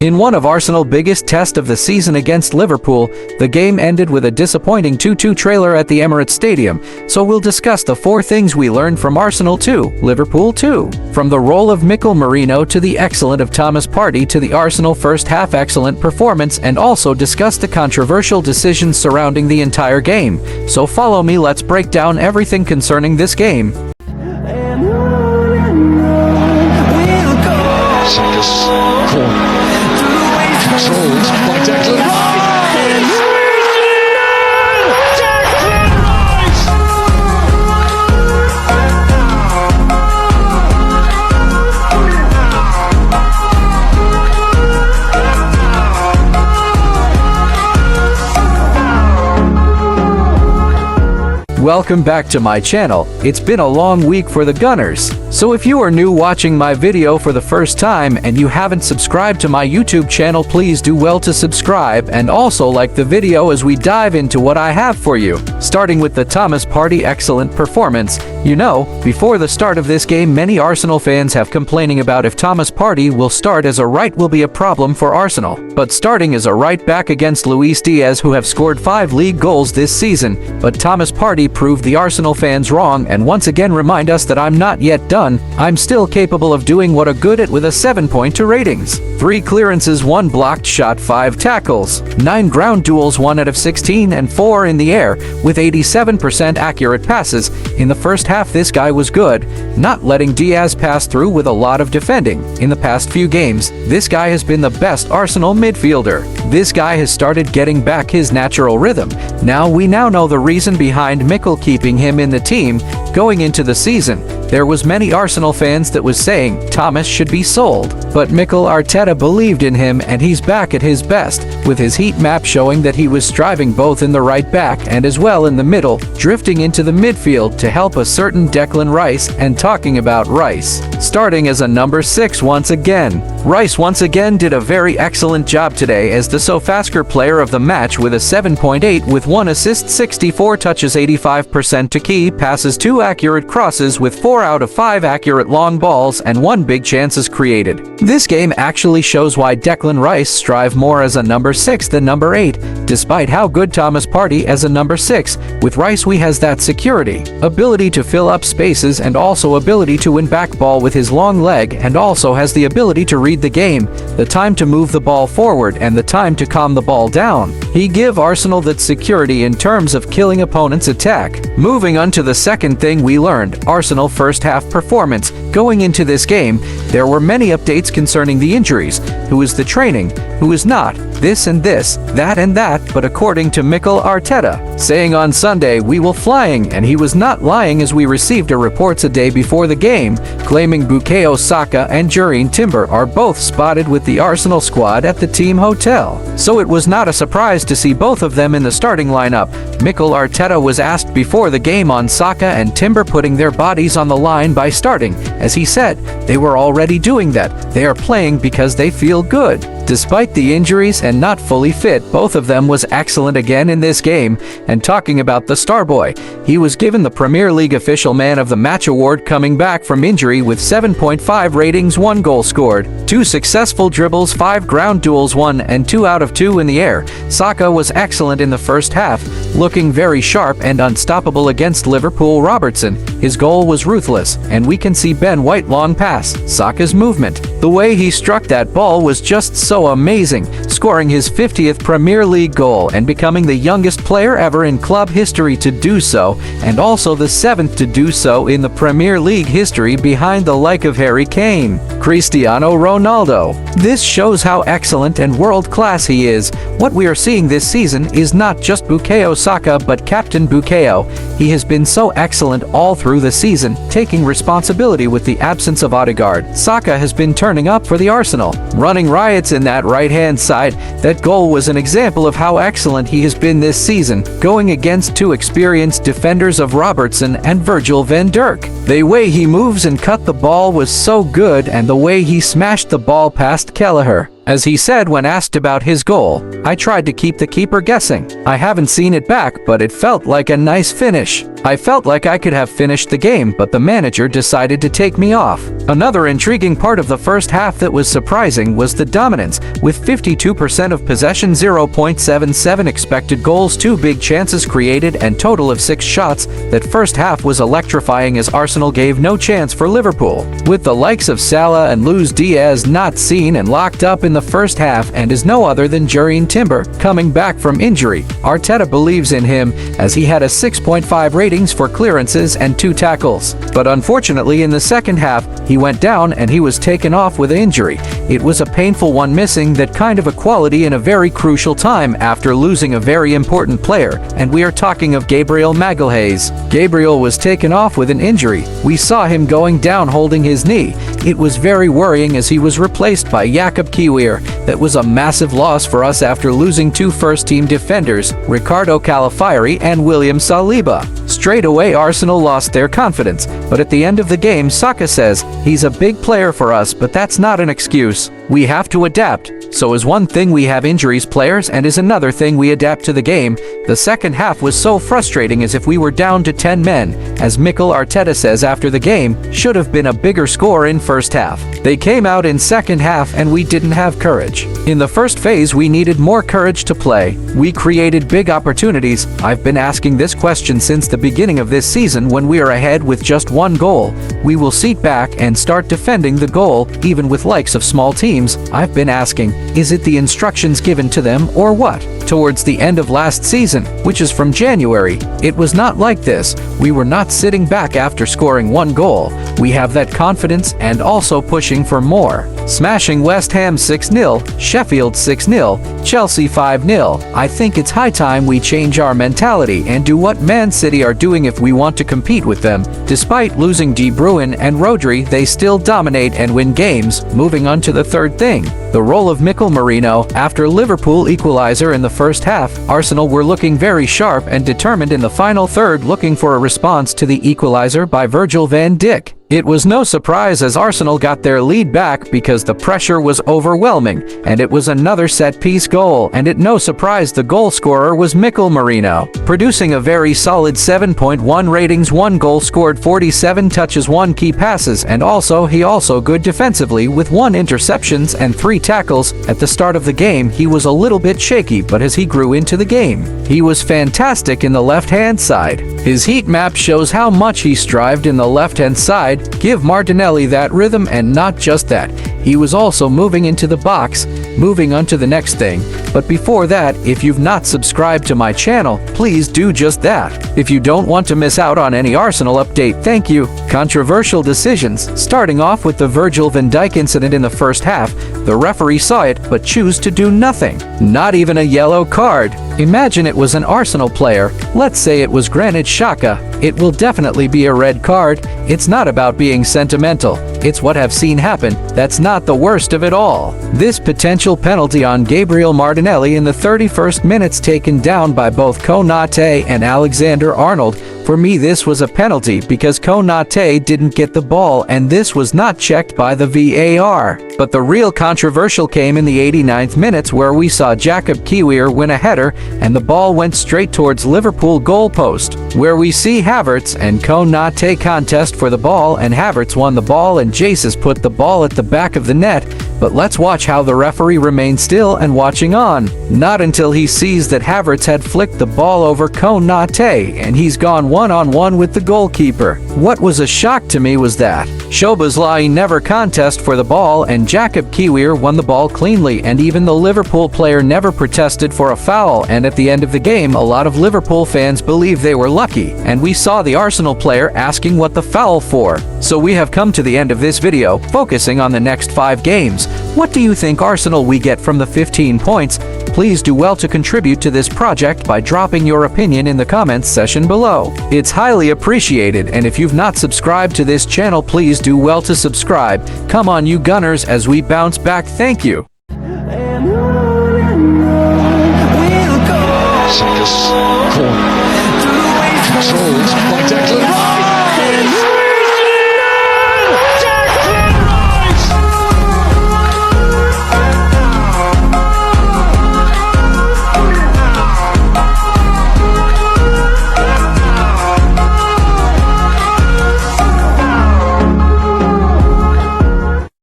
In one of Arsenal's biggest tests of the season against Liverpool, the game ended with a disappointing 2-2 trailer at the Emirates Stadium, so we'll discuss the 4 things we learned from Arsenal 2, Liverpool 2. From the role of Mikel Merino to the excellence of Thomas Partey to the Arsenal first half excellent performance, and also discuss the controversial decisions surrounding the entire game. So follow me, let's break down everything concerning this game. Saka's corner. Controlled by Declan Rice. Welcome back to my channel. It's been a long week for the Gunners. So if you are new watching my video for the first time and you haven't subscribed to my YouTube channel, please do well to subscribe and also like the video as we dive into what I have for you. Starting with the Thomas Partey excellent performance. You know, before the start of this game, many Arsenal fans have complaining about if Thomas Partey will start as a right will be a problem for Arsenal. But starting as a right back against Luis Diaz, who have scored 5 league goals this season, but Thomas Partey proved the Arsenal fans wrong and once again remind us that I'm not yet done. I'm still capable of doing what a good at with a 7.2 ratings. 3 clearances, 1 blocked shot, 5 tackles, 9 ground duels, 1 out of 16 and 4 in the air, with 87% accurate passes. In the first half this guy was good, not letting Diaz pass through with a lot of defending. In the past few games, this guy has been the best Arsenal midfielder. This guy has started getting back his natural rhythm. We now know the reason behind Mikel keeping him in the team going into the season. There was many Arsenal fans that was saying Thomas should be sold, but Mikel Arteta believed in him and he's back at his best, with his heat map showing that he was striving both in the right back and as well in the middle, drifting into the midfield to help a certain Declan Rice. And talking about Rice, starting as a number 6 once again. Rice once again did a very excellent job today as the Sofasker player of the match with a 7.8 with 1 assist, 64 touches, 85% to key passes, 2 accurate crosses with 4 out of 5 accurate long balls and 1 big chances created. This game actually shows why Declan Rice strive more as a number 6 than number 8, despite how good Thomas Partey as a number 6. With Rice we has that security, ability to fill up spaces and also ability to win back ball with his long leg, and also has the ability to read the game, the time to move the ball forward and the time to calm the ball down. He give Arsenal that security in terms of killing opponents' attack. Moving on to the second thing we learned, Arsenal first half performance. Going into this game, there were many updates concerning the injuries, who is the training, who is not, this and this, that and that, but according to Mikel Arteta, saying on Sunday we will flying, and he was not lying as we received reports a day before the game, claiming bukayo Saka and Timber are both spotted with the Arsenal squad at the team hotel. So it was not a surprise to see both of them in the starting lineup. Mikel Arteta was asked before the game on Saka and Timber putting their bodies on the line by starting. As he said, they were already doing that. They are playing because they feel good. Despite the injuries and not fully fit, both of them was excellent again in this game. And talking about the star boy, he was given the Premier League official man of the match award coming back from injury with 7.5 ratings, 1 goal scored, 2 successful dribbles, 5 ground duels, 1 and 2 out of 2 in the air. Saka was excellent in the first half, looking very sharp and unstoppable against Liverpool. Robertson, his goal was ruthless, and we can see Ben White long pass. Saka's movement, the way he struck that ball was just so amazing, scoring his 50th Premier League goal and becoming the youngest player ever in club history to do so, and also the 7th to do so in the Premier League history behind the like of Harry Kane, Cristiano Ronaldo. This shows how excellent and world-class he is. What we are seeing this season is not just bukayo Saka but Captain Bukayo. He has been so excellent all through the season, taking responsibility with the absence of Odegaard. Saka has been turning up for the Arsenal, running riots in that right-hand side. That goal was an example of how excellent he has been this season, going against 2 experienced defenders of Robertson and Virgil van Dijk. The way he moves and cut the ball was so good, and the way he smashed the ball past Kelleher. As he said when asked about his goal, "I tried to keep the keeper guessing. I haven't seen it back, but it felt like a nice finish. I felt like I could have finished the game, but the manager decided to take me off." Another intriguing part of the first half that was surprising was the dominance, with 52% of possession, 0.77 expected goals, 2 big chances created, and total of 6 shots. That first half was electrifying as Arsenal gave no chance for Liverpool. With the likes of Salah and Luis Diaz not seen and locked up in the first half, and is no other than Jurrien Timber coming back from injury, Arteta believes in him as he had a 6.5 ratings for clearances and 2 tackles. But unfortunately in the second half, he went down and he was taken off with injury. It was a painful one, missing that kind of equality in a very crucial time after losing a very important player, and we are talking of Gabriel Magalhaes. Gabriel was taken off with an injury. We saw him going down holding his knee. It was very worrying as he was replaced by Jakub Kiwior. That was a massive loss for us after losing 2 first-team defenders, Ricardo Calafiori and William Saliba. Straight away Arsenal lost their confidence, but at the end of the game Saka says, "He's a big player for us, but that's not an excuse. We have to adapt." So is one thing we have injuries players, and is another thing we adapt to the game. The second half was so frustrating as if we were down to 10 men. As Mikel Arteta says after the game, should have been a bigger score in first half. They came out in second half and we didn't have courage. In the first phase we needed more courage to play. We created big opportunities. I've been asking this question since the beginning of this season. When we are ahead with just 1 goal, we will seat back and start defending the goal, even with likes of small teams. I've been asking, is it the instructions given to them or what? Towards the end of last season, which is from January, it was not like this. We were not sitting back after scoring 1 goal. We have that confidence and also pushing for more. Smashing West Ham 6-0, Sheffield 6-0, Chelsea 5-0. I think it's high time we change our mentality and do what Man City are doing if we want to compete with them. Despite losing De Bruyne and Rodri, they still dominate and win games. Moving on to the third thing, the role of Mikel Merino. After Liverpool equalizer in the first half, Arsenal were looking very sharp and determined in the final third, looking for a response to the equalizer by Virgil van Dijk. It was no surprise as Arsenal got their lead back because the pressure was overwhelming, and it was another set-piece goal, and it no surprise the goal scorer was Mikel Merino, producing a very solid 7.1 ratings, 1 goal scored, 47 touches, 1 key passes, and he also good defensively with 1 interceptions and 3 tackles. At the start of the game he was a little bit shaky, but as he grew into the game, he was fantastic in the left-hand side. His heat map shows how much he strived in the left-hand side. Give Martinelli that rhythm, and not just that, he was also moving into the box. Moving on to the next thing, but before that, if you've not subscribed to my channel, please do just that. If you don't want to miss out on any Arsenal update, thank you. Controversial decisions, starting off with the Virgil van Dijk incident in the first half. The referee saw it but choose to do nothing. Not even a yellow card. Imagine it was an Arsenal player, let's say it was Granit Xhaka. It will definitely be a red card. It's not about being sentimental, it's what I've seen happen. That's not the worst of it all. This potential penalty on Gabriel Martinelli in the 31st minutes, taken down by both Konate and Alexander-Arnold. For me this was a penalty because Konate didn't get the ball and this was not checked by the VAR. But the real controversial came in the 89th minutes where we saw Jakub Kiwior win a header and the ball went straight towards Liverpool goalpost, where we see Havertz and Konate contest for the ball, and Havertz won the ball and Jesus put the ball at the back of the net. But let's watch how the referee remained still and watching on. Not until he sees that Havertz had flicked the ball over Konate and he's gone one-on-one with the goalkeeper. What was a shock to me was that Szoboszlai never contest for the ball and Jakub Kiwior won the ball cleanly, and even the Liverpool player never protested for a foul. And at the end of the game, a lot of Liverpool fans believe they were lucky, and we saw the Arsenal player asking what the foul for. So we have come to the end of this video, focusing on the next 5 games. What do you think Arsenal we get from the 15 points? Please do well to contribute to this project by dropping your opinion in the comments section below. It's highly appreciated, and if you've not subscribed to this channel, please do well to subscribe. Come on you Gunners as we bounce back. Thank you. Saka's corner, controlled by Declan Rice.